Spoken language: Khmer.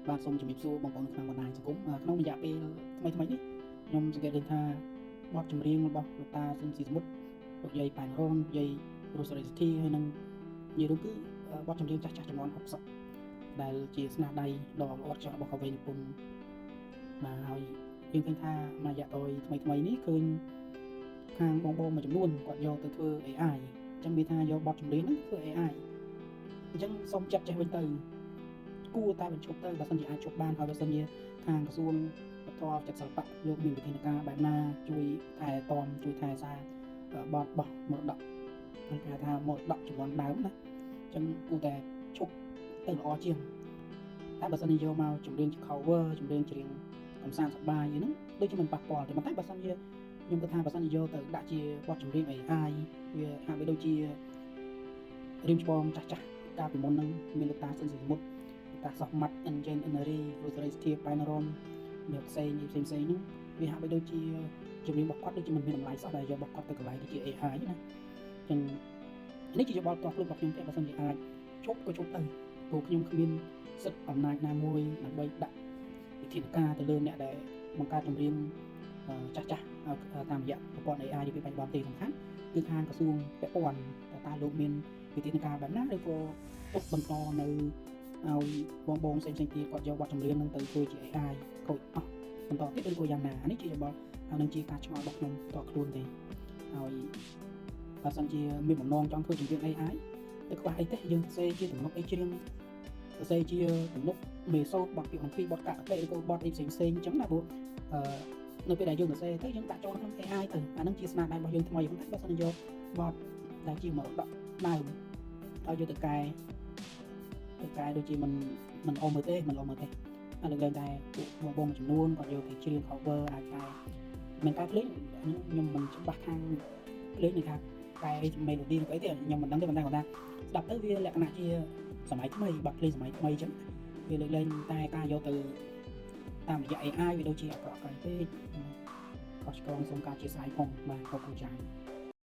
បាទសូមជំរាបសួរបងប្អូនក្នុងបណ្ដាញសង្គមក្នុងរយៈពេលថ្មីនេះខ្ញុំសង្កេតឃើញថាបទចម្រៀងរបស់លោកតាស៊ិនស៊ីសមុទ្រលោកយាយប៉ែនរ៉នយាយរស់សេរីសុទ្ធាហើយនិងនិយាយរួមគឺបទចម្រៀងចាស់ចំនួន60ដែលជាស្នាដៃដ៏ល្អឥតខ្ចោះរបស់កវីនិពន្ធបាទហើយយើងឃើញថាមួយរយៈពេលថ្មីនេះឃើញខាងបងមួយចំនួនគាត់យកទៅធ្វើ AI អញ្ចឹងវាថាយកបទចម្រៀងហ្នឹងធ្វើ AI អញ្ចឹងសូមចាត់ចេះវិញទៅគួរតែបញ្ឈប់ទៅបើសិនជាអាចឈប់បានហើយបើសិនជាខាងក្រសួងវប្បធម៌ចិត្តសិល្បៈលោកមានវិធានការបែបណាជួយថែទាំជួយថែសារបទរបស់មរតកគេហៅថាមរតកជំនាន់ដើមណាអញ្ចឹងគួរតែឈប់ទៅល្អជាងតែបើសិនជាយកមកចម្រៀង cover ចម្រៀងច្រៀងកំសាន្តសប្បាយហ្នឹងដូចជាមិនប៉ះពាល់ទេប៉ុន្តែបើសិនជាខ្ញុំគិតថាបើសិនជាយកទៅដាក់ជាបទចម្រៀង AI វាហាក់បីដូចជារៀងច្បងចាស់កាលពីមុនហ្នឹងមានលោកតាស៊ិនស៊ីសមុទ្រតាសោះម៉ាត់អិនជេនអិនរីរស់សេរីសុទ្ធាប៉ែនរ៉នអ្នកផ្សេងហ្នឹងវាហាក់បីដូចជាចម្រៀងរបស់គាត់ដូចជាមិនមានតម្លៃសោះដែលយករបស់គាត់ទៅកន្លែងទៅជា AI ណាអញ្ចឹងនេះជាយោបល់ផ្ទាល់ខ្លួនរបស់ខ្ញុំទេបើសិនជាអាចឈប់ក៏ឈប់ទៅព្រោះខ្ញុំគ្មានសិទ្ធិអំណាចណាមួយដើម្បីដាក់វិធានការទៅលើអ្នកដែលបង្កើតចម្រៀងចាស់តាមរយៈប្រព័ន្ធ AI ពីបច្ចុប្បន្នទេសំខាន់គឺខាងក្រសួងពាក់ព័ន្ធតើលោកមានវិធានការបែបណាឬក៏ទុកបន្តនៅឲ្យបងផ្សេងទៀតគាត់យកបទចម្រៀងនឹងទៅធ្វើជា AI ខូចអស់បន្តទៀតឬក៏យ៉ាងណានេះជាយោបល់ហើយនឹងជាការឆ្ងល់របស់ខ្ញុំផ្ទាល់ខ្លួនទេហើយបើសិនជាមានបំណងចង់ធ្វើចម្រៀង AI ទៅខ្វះអីទេយើងសរសេរជាទំនុកអីច្រៀងសរសេរជាទំនុកមេសូតបទពីអំពីបទកាកតិឬក៏បទអីផ្សេងអញ្ចឹងណាព្រោះនៅពេលដែលយើងសរសេរទៅយើងដាក់ចូលក្នុង AI ទៅអានឹងជាស្នាដៃរបស់យើងថ្មីប៉ុន្តែបើសិនជាយកបទដែលជាមរតកដើមឲ្យយកទៅកែដូចជាមិនអមមើលទេហើយលើកឡើងតែពួកបងចំនួនគាត់យកទៅច្រៀង cover អាចតែមិនកែភ្លេងខ្ញុំមិនច្បាស់ខាងភ្លេងនេះថាកែ melody ឬអីទេខ្ញុំមិនដឹងទេប៉ុន្តែគាត់ថាស្ដាប់ទៅវាលក្ខណៈជាសម័យថ្មីបទភ្លេងសម័យថ្មីអញ្ចឹងវាលើកលែងតែការយកទៅតាមរយៈ AI វាដូចជាអក្រក់ពេកខុសឆ្គងសូមការអធិស្ឋានផងបាទខកគុំចា៎